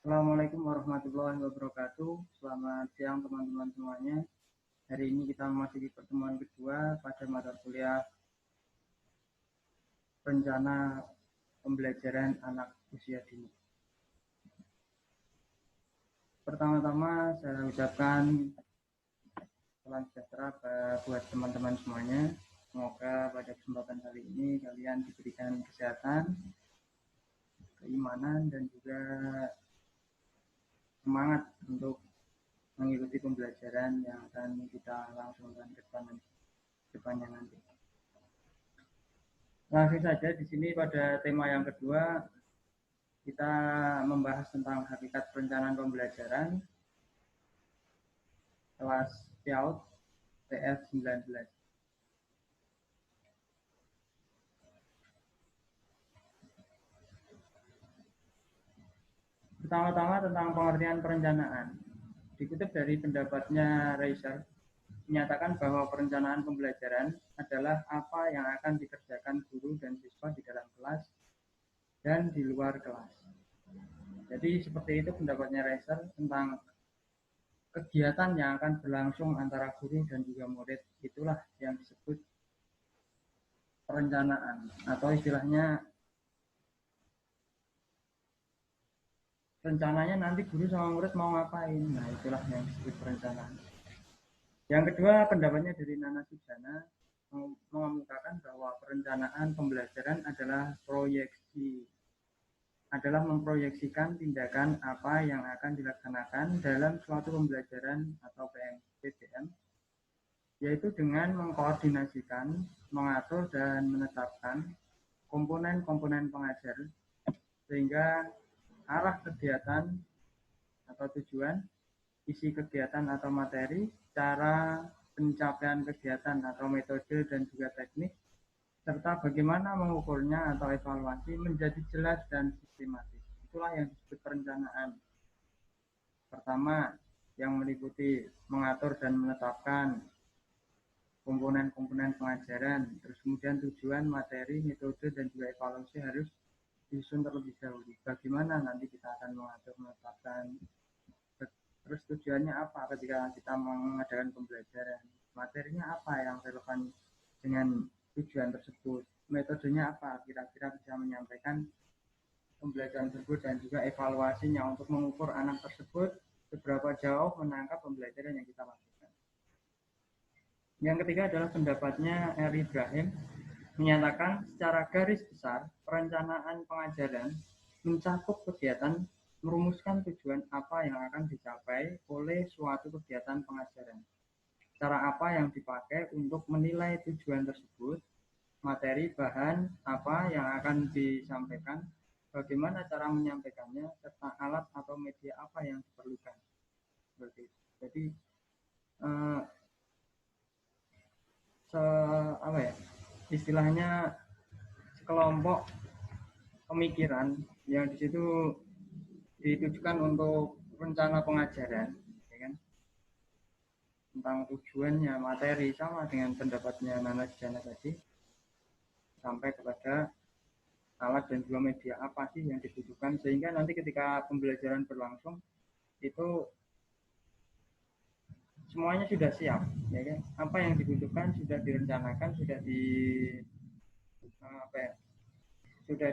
Assalamualaikum warahmatullahi wabarakatuh. Selamat siang teman-teman semuanya. Hari ini kita memasuki pertemuan kedua pada mata kuliah rencana pembelajaran anak usia dini. Pertama-tama saya ucapkan salam sejahtera buat teman-teman semuanya. Semoga pada kesempatan kali ini kalian diberikan kesehatan, keimanan, dan juga semangat untuk mengikuti pembelajaran yang akan kita langsungkan ke depannya nanti. Langsung saja di sini pada tema yang kedua kita membahas tentang hakikat perencanaan pembelajaran kelas PIAUD TF19. Pertama-tama tentang pengertian perencanaan. Dikutip dari pendapatnya Reiser, menyatakan bahwa perencanaan pembelajaran adalah apa yang akan dikerjakan guru dan siswa di dalam kelas dan di luar kelas. Jadi seperti itu pendapatnya Reiser tentang kegiatan yang akan berlangsung antara guru dan juga murid. Itulah yang disebut perencanaan, atau istilahnya rencananya nanti guru sama murid mau ngapain. Nah, itulah yang disebut perencanaan. Yang kedua, pendapatnya dari Nana Sujana mengemukakan bahwa perencanaan pembelajaran adalah memproyeksikan tindakan apa yang akan dilaksanakan dalam suatu pembelajaran atau PDM, yaitu dengan mengkoordinasikan, mengatur, dan menetapkan komponen-komponen pengajar sehingga arah kegiatan atau tujuan, isi kegiatan atau materi, cara pencapaian kegiatan atau metode dan juga teknik, serta bagaimana mengukurnya atau evaluasi menjadi jelas dan sistematis. Itulah yang disebut perencanaan. Pertama, yang meliputi mengatur dan menetapkan komponen-komponen pengajaran, terus kemudian tujuan, materi, metode, dan juga evaluasi harus disusun terlebih dahulu. Bagaimana nanti kita akan mengatur, menetapkan, terus tujuannya apa ketika kita mengadakan pembelajaran, materinya apa yang relevan dengan tujuan tersebut, metodenya apa kira-kira bisa menyampaikan pembelajaran tersebut, dan juga evaluasinya untuk mengukur anak tersebut seberapa jauh menangkap pembelajaran yang kita lakukan. Yang ketiga adalah pendapatnya R. Ibrahim, menyatakan secara garis besar perencanaan pengajaran mencakup kegiatan merumuskan tujuan apa yang akan dicapai oleh suatu kegiatan pengajaran, cara apa yang dipakai untuk menilai tujuan tersebut, materi bahan apa yang akan disampaikan, bagaimana cara menyampaikannya, serta alat atau media apa yang diperlukan. Seperti itu. Jadi istilahnya sekelompok pemikiran yang di situ ditujukan untuk rencana pengajaran, ya kan? Tentang tujuannya, materi, sama dengan pendapatnya Nana Jana tadi, sampai kepada alat dan juga media apa sih yang dibutuhkan, sehingga nanti ketika pembelajaran berlangsung itu semuanya sudah siap, ya kan? Apa yang dibutuhkan sudah direncanakan, sudah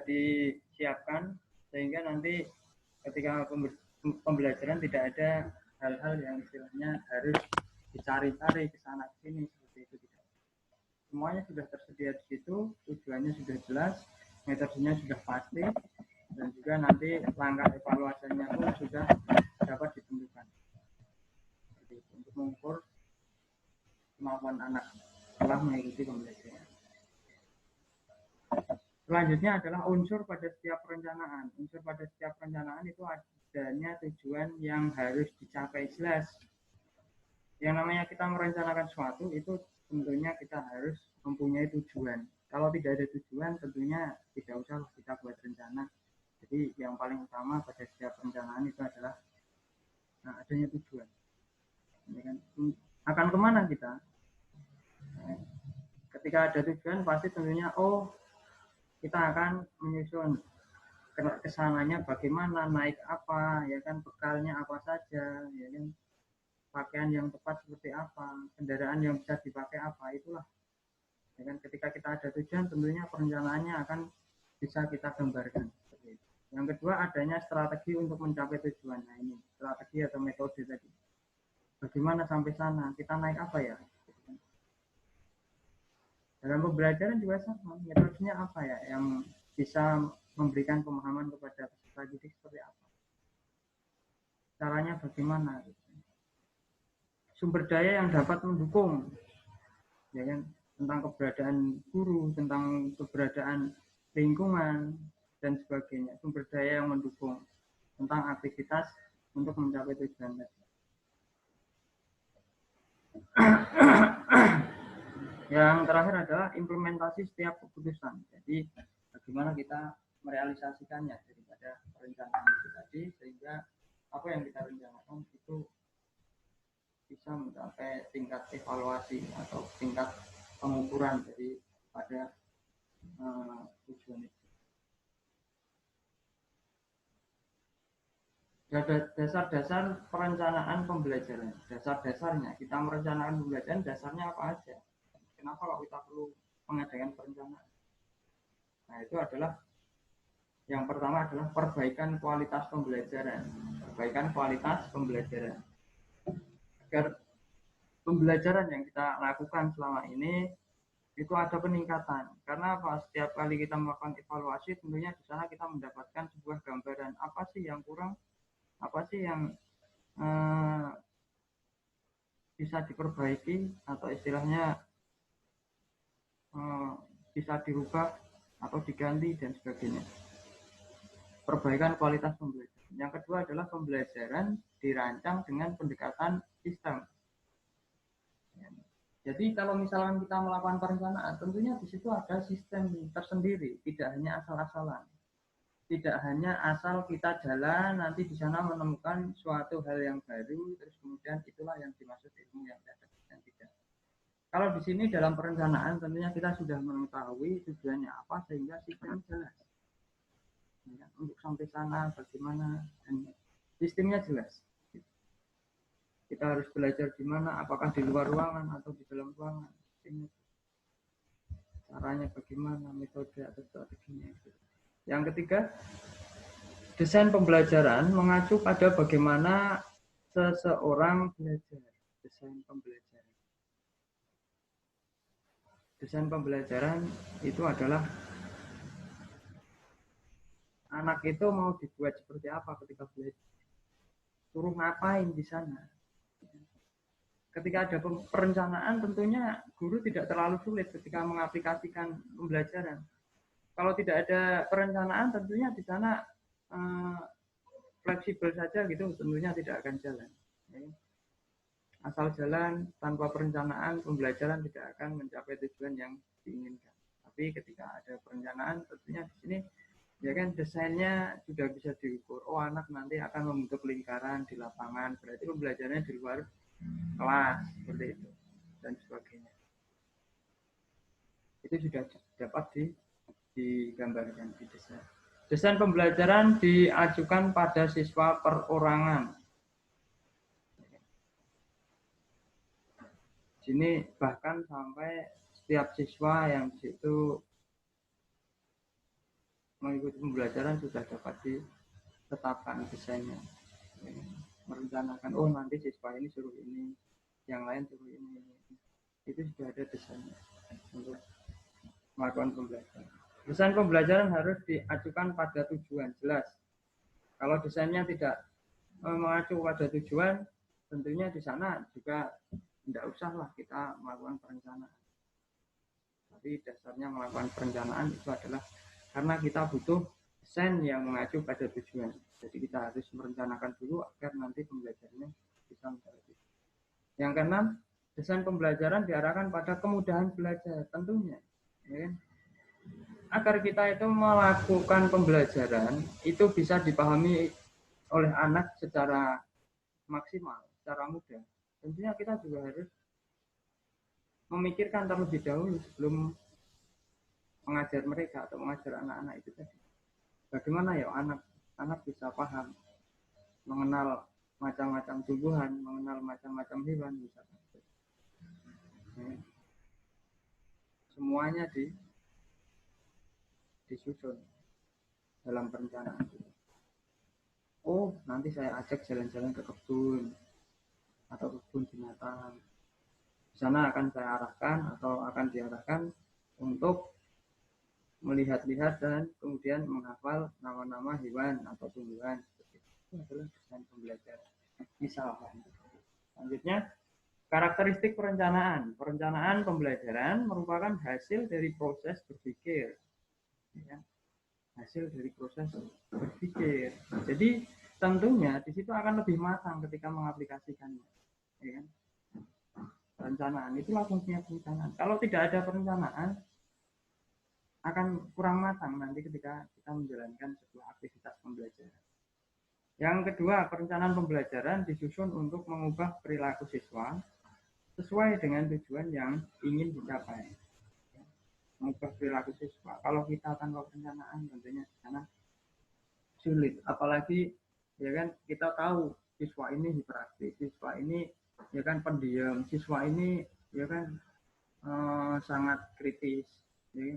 disiapkan, sehingga nanti ketika pembelajaran tidak ada hal-hal yang istilahnya harus dicari-cari ke sana ke sini, seperti itu tidak. Semuanya sudah tersedia di situ, tujuannya sudah jelas, metodenya sudah pasti, dan juga nanti langkah evaluasinya pun sudah dapat ditentukan. Seperti itu, untuk mengukur kemampuan anak setelah mengikuti pembelajaran. Selanjutnya adalah unsur pada setiap perencanaan. Unsur pada setiap perencanaan itu adanya tujuan yang harus dicapai jelas. Yang namanya kita merencanakan sesuatu itu tentunya kita harus mempunyai tujuan. Kalau tidak ada tujuan tentunya tidak usah kita buat rencana. Jadi yang paling utama pada setiap perencanaan itu adalah adanya tujuan. Ya kan? Akan kemana kita? Ketika ada tujuan pasti tentunya kita akan menyusun kesananya bagaimana, naik apa, ya kan, bekalnya apa saja, ya kan, pakaian yang tepat seperti apa, kendaraan yang bisa dipakai apa, itulah. Ya kan, ketika kita ada tujuan, tentunya perencanaannya akan bisa kita gambarkan. Yang kedua, adanya strategi untuk mencapai tujuan. Nah ini strategi atau metode tadi. Bagaimana sampai sana? Kita naik apa ya? Dalam pembelajaran juga sama. Metodenya apa ya? Yang bisa memberikan pemahaman kepada peserta didik seperti apa? Caranya bagaimana? Sumber daya yang dapat mendukung, ya kan? Tentang keberadaan guru, tentang keberadaan lingkungan dan sebagainya. Sumber daya yang mendukung tentang aktivitas untuk mencapai tujuan tadi. Yang terakhir adalah implementasi setiap keputusan. Jadi bagaimana kita merealisasikannya daripada perencanaan itu tadi, sehingga apa yang kita rencanakan itu bisa mencapai tingkat evaluasi atau tingkat pengukuran dari pada tujuan itu. Dasar-dasar perencanaan pembelajaran. Dasar-dasarnya kita merencanakan pembelajaran, dasarnya apa aja? Kenapa kalau kita perlu mengadakan perencanaan? Nah itu adalah yang pertama adalah perbaikan kualitas pembelajaran. Perbaikan kualitas pembelajaran. Agar pembelajaran yang kita lakukan selama ini itu ada peningkatan. Karena apa? Setiap kali kita melakukan evaluasi, tentunya di sana kita mendapatkan sebuah gambaran apa sih yang kurang, apa sih yang bisa diperbaiki atau istilahnya bisa dirubah atau diganti dan sebagainya. Perbaikan kualitas pembelajaran. Yang kedua adalah pembelajaran dirancang dengan pendekatan sistem. Jadi kalau misalkan kita melakukan perencanaan, tentunya di situ ada sistem tersendiri, tidak hanya asal-asalan. Tidak hanya asal kita jalan, nanti di sana menemukan suatu hal yang baru, terus kemudian itulah yang dimaksud ilmu yang tidak. Kalau di sini dalam perencanaan tentunya kita sudah mengetahui tujuannya apa sehingga sistemnya jelas. Ya, untuk sampai sana bagaimana dan sistemnya jelas. Kita harus belajar di mana, apakah di luar ruangan atau di dalam ruangan. Caranya bagaimana, metode atau strateginya. Yang ketiga, desain pembelajaran mengacu pada bagaimana seseorang belajar. Desain pembelajaran. Desain pembelajaran itu adalah anak itu mau dibuat seperti apa ketika belajar. Suruh ngapain di sana. Ketika ada perencanaan, tentunya guru tidak terlalu sulit ketika mengaplikasikan pembelajaran. Kalau tidak ada perencanaan, tentunya di sana fleksibel saja gitu, tentunya tidak akan jalan. Asal jalan tanpa perencanaan, pembelajaran tidak akan mencapai tujuan yang diinginkan. Tapi ketika ada perencanaan, tentunya di sini ya kan desainnya sudah bisa diukur. Oh, anak nanti akan membentuk lingkaran di lapangan, berarti pembelajarannya di luar kelas seperti itu dan sebagainya. Itu sudah dapat digambarkan di desain. Desain pembelajaran diajukan pada siswa perorangan. Sini bahkan sampai setiap siswa yang di situ mengikuti pembelajaran sudah dapat ditetapkan desainnya. Merencanakan, oh nanti siswa ini suruh ini, yang lain suruh ini. Itu sudah ada desainnya untuk melakukan pembelajaran. Desain pembelajaran harus diajukan pada tujuan jelas. Kalau desainnya tidak mengacu pada tujuan, tentunya di sana juga tidak usahlah kita melakukan perencanaan. Tapi dasarnya melakukan perencanaan itu adalah karena kita butuh desain yang mengacu pada tujuan. Jadi kita harus merencanakan dulu agar nanti pembelajarannya bisa mencapai tujuan. Yang keenam, desain pembelajaran diarahkan pada kemudahan belajar tentunya. Ya. Agar kita itu melakukan pembelajaran itu bisa dipahami oleh anak secara maksimal, secara mudah. Tentunya kita juga harus memikirkan terlebih dahulu sebelum mengajar mereka atau mengajar anak-anak itu tadi. Bagaimana ya anak bisa paham, mengenal macam-macam tumbuhan, mengenal macam-macam hewan, bisa. Ya, semuanya disusun dalam perencanaan. Oh, nanti saya ajak jalan-jalan ke kebun atau kebun binatang. Di sana akan saya arahkan atau akan diarahkan untuk melihat-lihat dan kemudian menghafal nama-nama hewan atau tumbuhan. Itu adalah desain pembelajaran. Misalkan. Selanjutnya, karakteristik perencanaan. Perencanaan pembelajaran merupakan hasil dari proses berpikir. Ya, hasil dari proses berpikir. Jadi tentunya di situ akan lebih matang ketika mengaplikasikannya. Ya kan? Perencanaan itulah fungsinya perencanaan. Kalau tidak ada perencanaan, akan kurang matang nanti ketika kita menjalankan sebuah aktivitas pembelajaran. Yang kedua, perencanaan pembelajaran disusun untuk mengubah perilaku siswa sesuai dengan tujuan yang ingin dicapai. Mengubah perilaku siswa. Kalau kita tanpa perencanaan, tentunya sana sulit. Apalagi ya kan kita tahu siswa ini hiperaktif, siswa ini ya kan pendiam, siswa ini ya kan sangat kritis. Ya.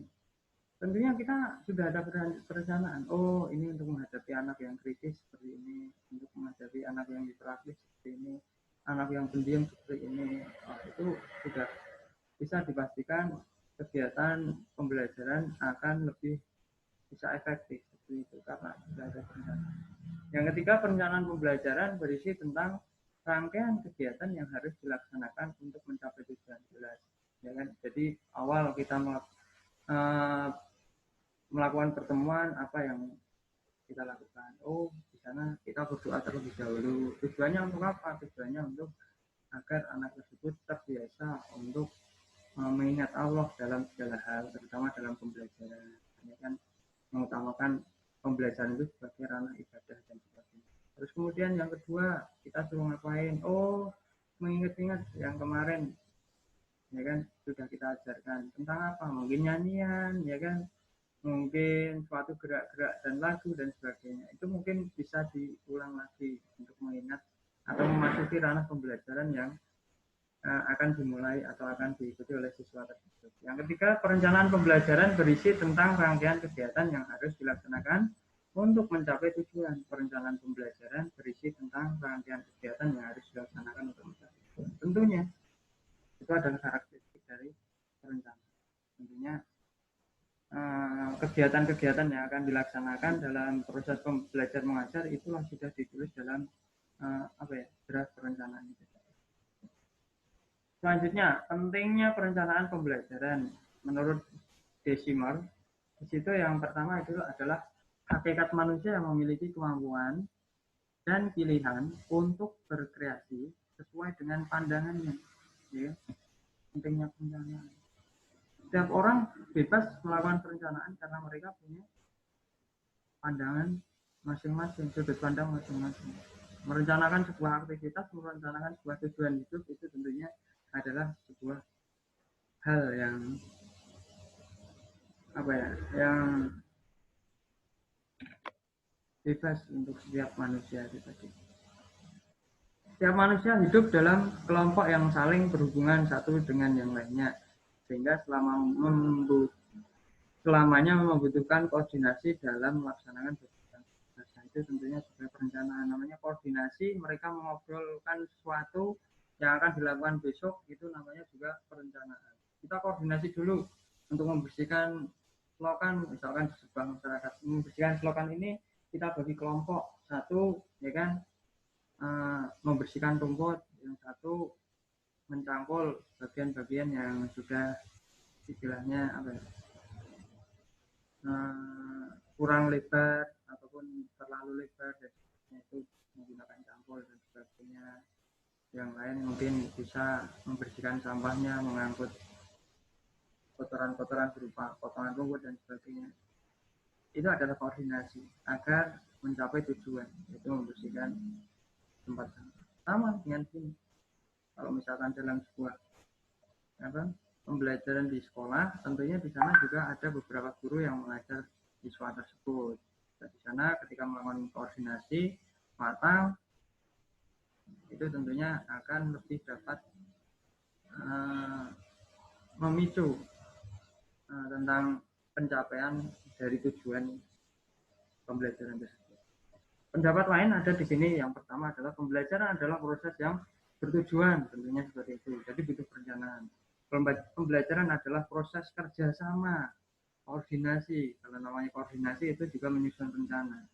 Tentunya kita sudah ada perencanaan. Oh, ini untuk menghadapi anak yang kritis seperti ini, untuk menghadapi anak yang hiperaktif seperti ini, anak yang pendiam seperti ini. Oh, itu sudah bisa dipastikan kegiatan pembelajaran akan lebih bisa efektif seperti itu karena sudah ada perencanaan. Yang ketiga, perencanaan pembelajaran berisi tentang rangkaian kegiatan yang harus dilaksanakan untuk mencapai tujuan jelas. Ya kan? Jadi awal kita melakukan pertemuan, apa yang kita lakukan? Oh, di sana kita berdoa terlebih dahulu. Tujuannya untuk apa? Tujuannya untuk agar anak tersebut terbiasa untuk mengingat Allah dalam segala hal, terutama dalam pembelajaran. Ya kan? Mengutamakan pembelajaran itu sebagai ranah ibadah dan sebagainya. Terus kemudian yang kedua, kita suruh ngapain? Oh, mengingat-ingat yang kemarin, ya kan, sudah kita ajarkan tentang apa? Mungkin nyanyian, ya kan, mungkin suatu gerak-gerak dan lagu dan sebagainya. Itu mungkin bisa diulang lagi untuk mengingat atau memasuki ranah pembelajaran yang akan dimulai atau akan diikuti oleh siswa tersebut. Yang ketiga, perencanaan pembelajaran berisi tentang rangkaian kegiatan yang harus dilaksanakan untuk mencapai tujuan. Perencanaan pembelajaran berisi tentang rangkaian kegiatan yang harus dilaksanakan untuk mencapai tujuan. Tentunya itu adalah karakteristik dari perencanaan. Tentunya kegiatan-kegiatan yang akan dilaksanakan dalam proses belajar mengajar itulah sudah ditulis dalam draft perencanaan itu. Selanjutnya, pentingnya perencanaan pembelajaran menurut Desimer. Di situ yang pertama itu adalah hakikat manusia yang memiliki kemampuan dan pilihan untuk berkreasi sesuai dengan pandangannya. Ya. Pentingnya perencanaan. Setiap orang bebas melakukan perencanaan karena mereka punya pandangan masing-masing, sudut pandang masing-masing. Merencanakan sebuah aktivitas, merencanakan sebuah tujuan hidup itu tentunya adalah sebuah hal yang yang bebas untuk setiap manusia tadi. Setiap manusia hidup dalam kelompok yang saling berhubungan satu dengan yang lainnya, sehingga selamanya membutuhkan koordinasi dalam melaksanakan kegiatan. Nah, itu tentunya sebagai perencanaan. Namanya koordinasi, mereka mengobrolkan sesuatu yang akan dilakukan besok, itu namanya juga perencanaan. Kita koordinasi dulu untuk membersihkan selokan, misalkan di sebuah masyarakat. Membersihkan selokan ini kita bagi kelompok, satu ya kan membersihkan rumput, yang satu mencangkul bagian-bagian yang sudah istilahnya kurang lebar ataupun terlalu lebar, dan itu menggunakan cangkul dan sebagainya. Yang lain mungkin bisa membersihkan sampahnya, mengangkut kotoran-kotoran berupa potongan rumput dan sebagainya. Itu adalah koordinasi agar mencapai tujuan, yaitu membersihkan tempat sampah. Sama dengan sini. Kalau misalkan dalam sebuah pembelajaran di sekolah, tentunya di sana juga ada beberapa guru yang mengajar siswa tersebut. Di sana ketika melakukan koordinasi matang itu tentunya akan lebih dapat memicu tentang pencapaian dari tujuan pembelajaran tersebut. Pendapat lain ada di sini. Yang pertama adalah pembelajaran adalah proses yang bertujuan, tentunya seperti itu. Jadi butuh perencanaan. Pembelajaran adalah proses kerjasama, koordinasi. Kalau namanya koordinasi itu juga menyusun rencana.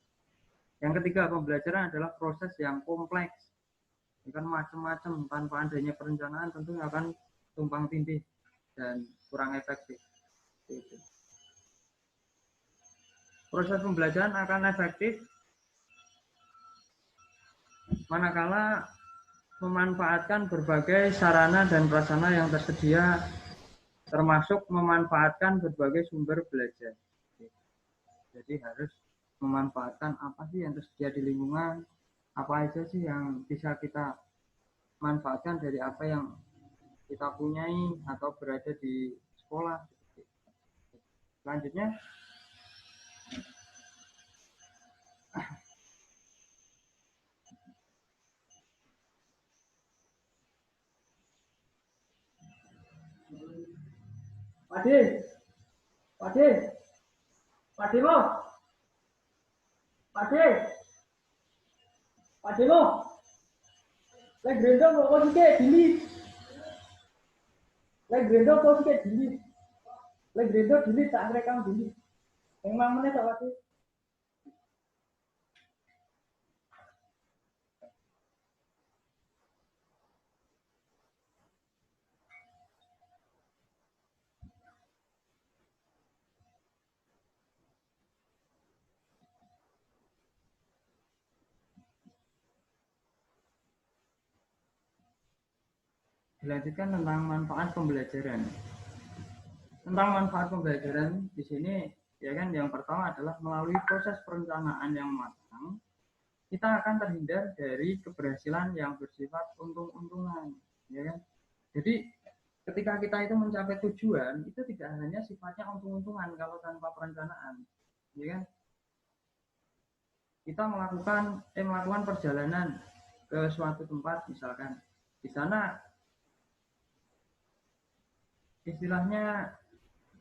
Yang ketiga, pembelajaran adalah proses yang kompleks. Ini kan macam-macam, tanpa adanya perencanaan tentu akan tumpang tindih dan kurang efektif. Itu. Proses pembelajaran akan efektif manakala memanfaatkan berbagai sarana dan prasarana yang tersedia, termasuk memanfaatkan berbagai sumber belajar. Jadi harus memanfaatkan apa sih yang tersedia di lingkungan, apa aja sih yang bisa kita manfaatkan dari apa yang kita punyai atau berada di sekolah. Selanjutnya, Padi, Padi, Padi lo, Padi, Padi lo, lagi gendong kok sih dili, lagi gendong kok sih dili, lagi gendong dili tak rekam dili, emang mana tak Padi? Dilanjutkan tentang manfaat pembelajaran. Tentang manfaat pembelajaran di sini, ya kan, yang pertama adalah melalui proses perencanaan yang matang, kita akan terhindar dari keberhasilan yang bersifat untung-untungan, ya kan. Jadi ketika kita itu mencapai tujuan, itu tidak hanya sifatnya untung-untungan kalau tanpa perencanaan, ya kan. Kita melakukan perjalanan ke suatu tempat misalkan, di sana istilahnya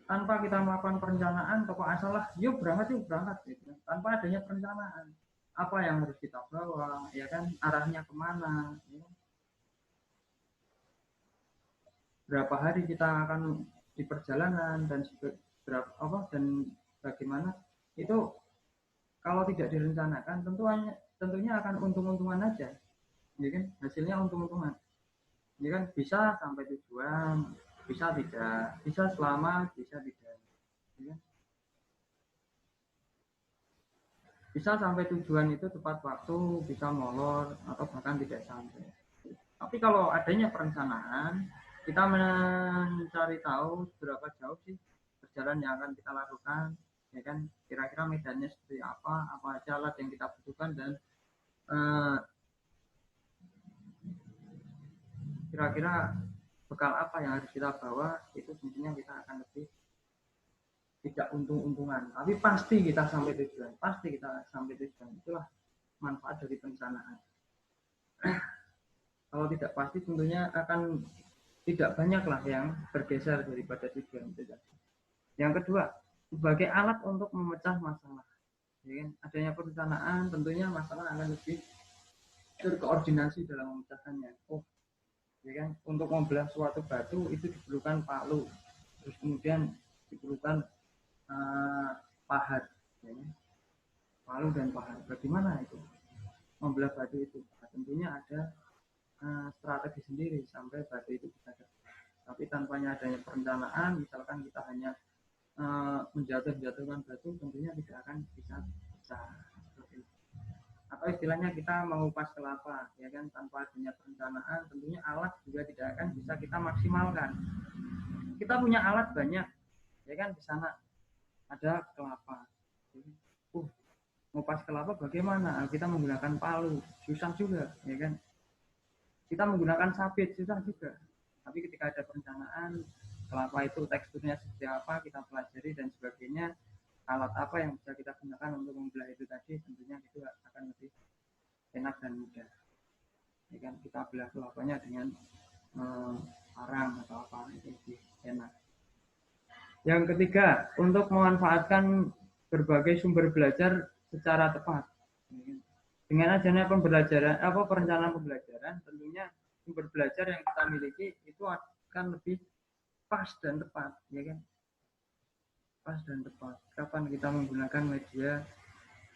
tanpa kita melakukan perencanaan, toko asalah yuk berangkat gitu. Tanpa adanya perencanaan apa yang harus kita bawa, ya kan, arahnya kemana, ya. Berapa hari kita akan di perjalanan dan berapa apa dan bagaimana itu kalau tidak direncanakan tentunya akan untung-untungan aja, ya kan, hasilnya untung-untungan, ya kan, bisa sampai tujuan, bisa tidak, bisa selamat, bisa tidak, ya kan? Bisa sampai tujuan itu tepat waktu, bisa molor, atau bahkan tidak sampai. Tapi kalau adanya perencanaan, kita mencari tahu seberapa jauh sih perjalanan yang akan kita lakukan, ya kan, kira-kira medannya seperti apa aja alat yang kita butuhkan, dan kira-kira bekal apa yang harus kita bawa, itu tentunya kita akan lebih tidak untung-untungan, tapi pasti kita sampai tujuan, itulah manfaat dari perencanaan. Kalau tidak pasti tentunya akan tidak banyak lah yang bergeser daripada tujuan itu. Yang kedua, sebagai alat untuk memecah masalah, ya kan? Adanya perencanaan tentunya masalah akan lebih terkoordinasi dalam memecahkannya. Oh, ya kan, untuk membelah suatu batu itu diperlukan palu, terus kemudian diperlukan pahat, ya kan? Palu dan pahat. Bagaimana itu membelah batu itu? Nah, tentunya ada strategi sendiri sampai batu itu bisa terbelah. Tapi tanpanya adanya perencanaan, misalkan kita hanya menjatuhkan batu, tentunya tidak akan bisa. Atau istilahnya kita mengupas kelapa, ya kan, tanpa adanya perencanaan, tentunya alat juga tidak akan bisa kita maksimalkan. Kita punya alat banyak, ya kan, di sana ada kelapa. Mengupas kelapa bagaimana? Kita menggunakan palu, susah juga, ya kan. Kita menggunakan sabit, susah juga. Tapi ketika ada perencanaan, kelapa itu teksturnya seperti apa, kita pelajari dan sebagainya, alat apa yang bisa kita gunakan untuk membelah itu tadi, tentunya itu akan lebih enak dan mudah. Ya kan, kita belah kelapanya dengan parang atau apa, itu lebih enak. Yang ketiga, untuk memanfaatkan berbagai sumber belajar secara tepat. Dengan adanya pembelajaran perencanaan pembelajaran, tentunya sumber belajar yang kita miliki itu akan lebih pas dan tepat, ya kan? Pas dan tepat. Kapan kita menggunakan media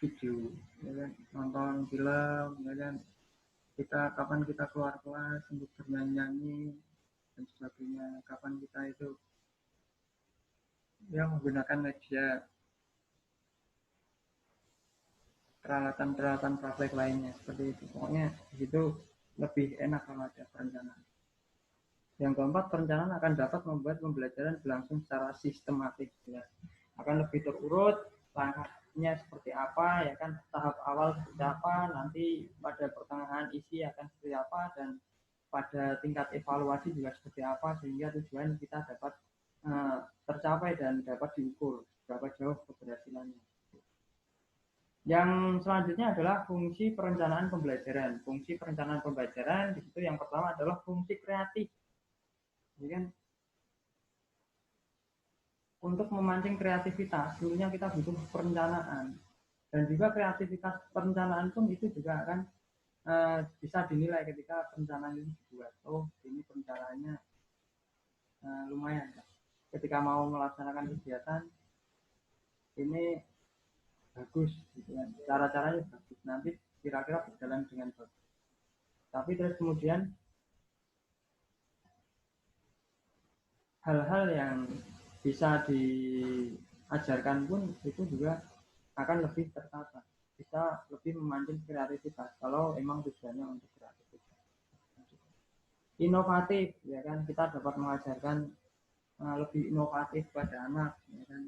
video, ya kan? Nonton film, ya kan? Kapan kita keluar kelas untuk bernyanyi dan sebagainya. Kapan kita itu yang menggunakan media peralatan-peralatan praktek lainnya seperti itu. Pokoknya itu lebih enak kalau ada perencanaan. Yang keempat, perencanaan akan dapat membuat pembelajaran berlangsung secara sistematis, ya. Akan lebih terurut, langkahnya seperti apa, ya kan, tahap awal seperti apa, nanti pada pertengahan isi akan seperti apa, dan pada tingkat evaluasi juga seperti apa, sehingga tujuan kita dapat tercapai dan dapat diukur berapa jauh keberhasilannya. Yang selanjutnya adalah fungsi perencanaan pembelajaran. Fungsi perencanaan pembelajaran di situ yang pertama adalah fungsi kreatif. Ya kan? Untuk memancing kreativitas, dulunya kita butuh perencanaan. Dan juga kreativitas perencanaan pun itu juga akan bisa dinilai ketika perencanaan ini dibuat. Oh, ini perencanaannya lumayan. Ketika mau melaksanakan kegiatan, ini bagus, gitu kan. Cara-caranya bagus. Nanti kira-kira berjalan dengan bagus. Tapi terus kemudian hal-hal yang bisa diajarkan pun itu juga akan lebih tertata, bisa lebih memancing kreativitas kalau emang tujuannya untuk kreativitas. Inovatif, ya kan, kita dapat mengajarkan lebih inovatif pada anak, ya kan,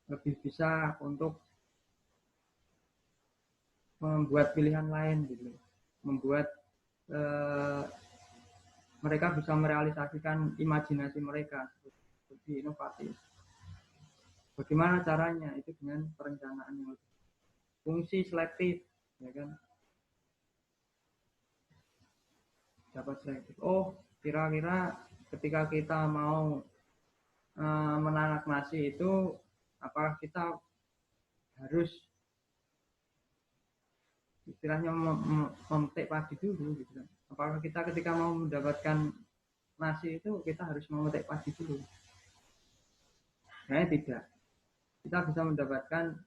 lebih bisa untuk membuat pilihan lain gitu, membuat mereka bisa merealisasikan imajinasi mereka, lebih inovatif. Bagaimana caranya? Itu dengan perencanaan yang lebih fungsi selektif, ya kan, dapat selektif. Oh, kira-kira ketika kita mau menanak nasi itu, apakah kita harus istilahnya memetik padi dulu gitu kan? Apakah kita ketika mau mendapatkan nasi itu kita harus memetik padi dulu? Nah, tidak. Kita bisa mendapatkan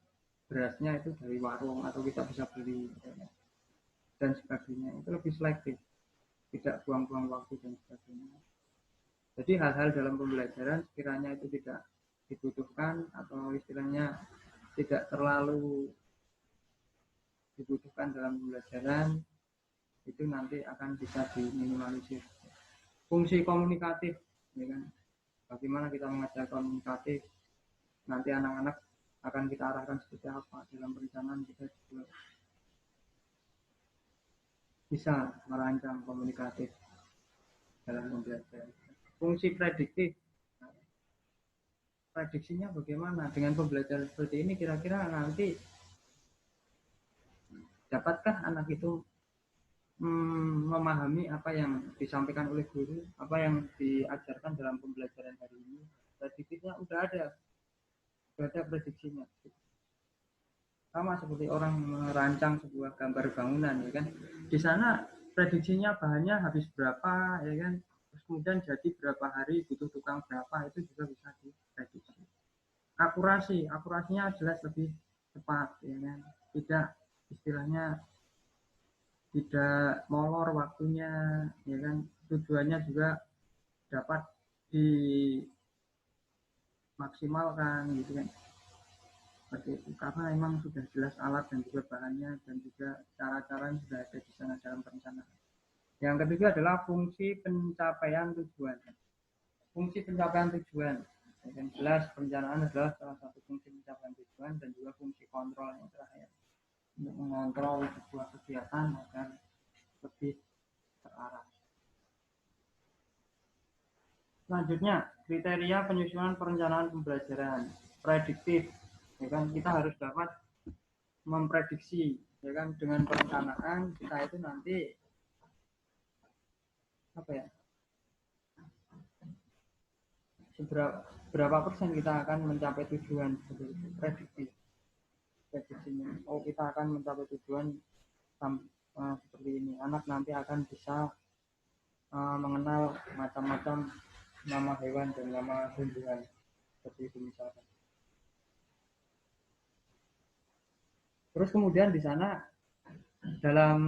berasnya itu dari warung atau kita bisa beli, ya, dan sebagainya. Itu lebih selektif, tidak buang-buang waktu dan sebagainya. Jadi hal-hal dalam pembelajaran sekiranya itu tidak dibutuhkan atau istilahnya tidak terlalu dibutuhkan dalam pembelajaran, itu nanti akan bisa diminimalisir. Fungsi komunikatif, ya kan? Bagaimana kita mengajar komunikatif, nanti anak-anak akan kita arahkan seperti apa dalam perencanaan, kita juga bisa merancang komunikatif dalam pembelajaran. Fungsi prediktif, prediksinya bagaimana dengan pembelajaran seperti ini, kira-kira nanti dapatkah anak itu memahami apa yang disampaikan oleh guru, apa yang diajarkan dalam pembelajaran hari ini. Prediktifnya udah ada prediksinya. Sama seperti orang merancang sebuah gambar bangunan, ya kan. Di sana prediksinya bahannya habis berapa, ya kan. Terus kemudian jadi berapa hari, butuh tukang berapa, itu juga bisa diprediksi. Akurasinya jelas lebih tepat, ya kan. Tidak istilahnya tidak molor waktunya, ya kan, tujuannya juga dapat dimaksimalkan, gitu kan, seperti itu, karena memang sudah jelas alat dan juga bahannya dan juga cara-caranya sudah ada di sana dalam perencanaan. Yang ketiga adalah fungsi pencapaian tujuan. Fungsi pencapaian tujuan, yang jelas perencanaan adalah salah satu fungsi pencapaian tujuan dan juga fungsi kontrol yang terakhir, untuk mengontrol sebuah kegiatan agar lebih terarah. Selanjutnya, kriteria penyusunan perencanaan pembelajaran. prediktif, ya kan, kita harus dapat memprediksi, ya kan, dengan perencanaan kita itu nanti apa ya, berapa persen kita akan mencapai tujuan, seperti itu, prediksinya. Oh, kita akan mencapai tujuan seperti ini, anak nanti akan bisa mengenal macam-macam nama hewan dan nama tumbuhan, seperti itu misalkan. Terus kemudian di sana dalam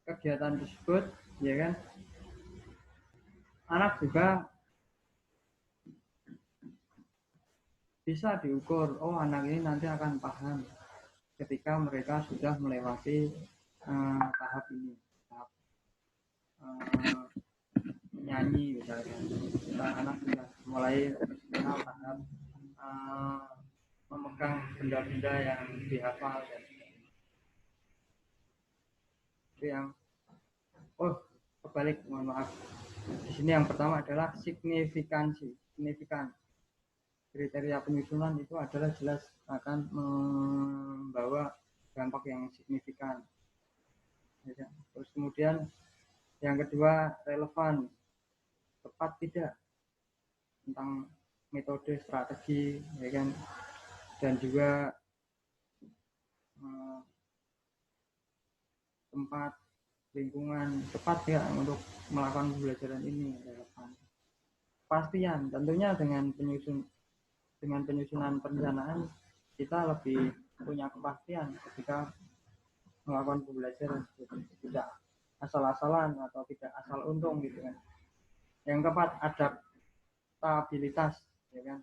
kegiatan tersebut, ya kan, anak juga bisa diukur, oh anak ini nanti akan paham ketika mereka sudah melewati tahap ini, tahap menyanyi misalnya, anak sudah mulai mengenal tahap memegang benda-benda yang dihafal, dan itu yang kebalik, mohon maaf. Di sini yang pertama adalah signifikan. Kriteria penyusunan itu adalah jelas akan membawa dampak yang signifikan. Terus kemudian yang kedua, relevan, tepat tidak, tentang metode, strategi, ya kan, dan juga tempat, lingkungan, tepat ya untuk melakukan pembelajaran ini, relevan. Pastian, tentunya dengan penyusunan perencanaan kita lebih punya kepastian ketika melakukan pembelajaran, tidak asal-asalan atau tidak asal untung gitu kan. Yang keempat, adaptabilitas, ya kan,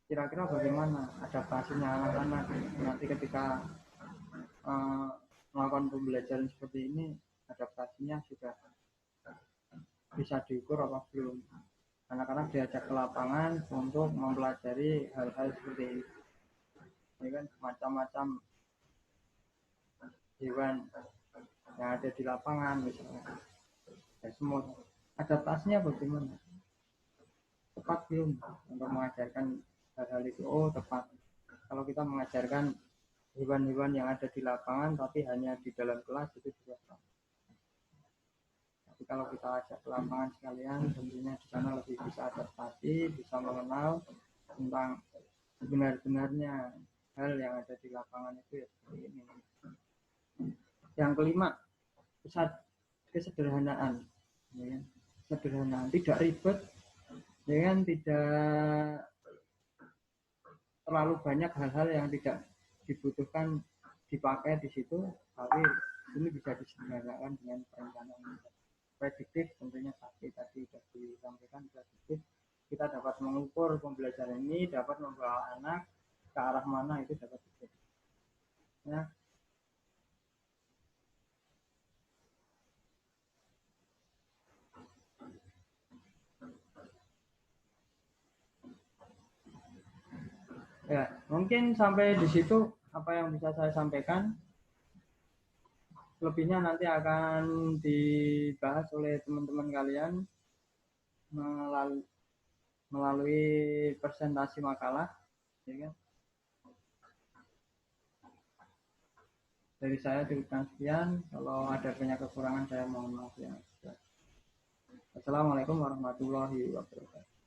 kira-kira bagaimana adaptasinya anak-anak nanti ketika melakukan pembelajaran seperti ini, adaptasinya sudah bisa diukur apa belum. Anak-anak diajak ke lapangan untuk mempelajari hal-hal seperti ini, ya kan, macam-macam hewan yang ada di lapangan misalnya, ya, semua adaptasinya bagaimana, tepat belum untuk mengajarkan hal-hal itu. Oh tepat, kalau kita mengajarkan hewan-hewan yang ada di lapangan tapi hanya di dalam kelas itu juga sama. Tapi kalau kita ajak ke lapangan sekalian, tentunya di sana lebih bisa adaptasi, bisa mengenal tentang benar-benarnya hal yang ada di lapangan itu, ya seperti ini. Yang kelima, kesederhanaan, ya, sederhanaan, tidak ribet, ya kan, tidak terlalu banyak hal-hal yang tidak dibutuhkan dipakai di situ, tapi ini bisa disederhanakan dengan perencanaan prediktif. Tentunya tadi sudah disampaikan, prediktif kita dapat mengukur pembelajaran ini dapat membawa anak ke arah mana, itu dapat diketahui. Ya, mungkin sampai di situ apa yang bisa saya sampaikan. Lebihnya nanti akan dibahas oleh teman-teman kalian melalui presentasi makalah, ya kan? Dari saya cukupkan sekian. Kalau ada banyak kekurangan saya mohon maaf ya. Assalamualaikum warahmatullahi wabarakatuh.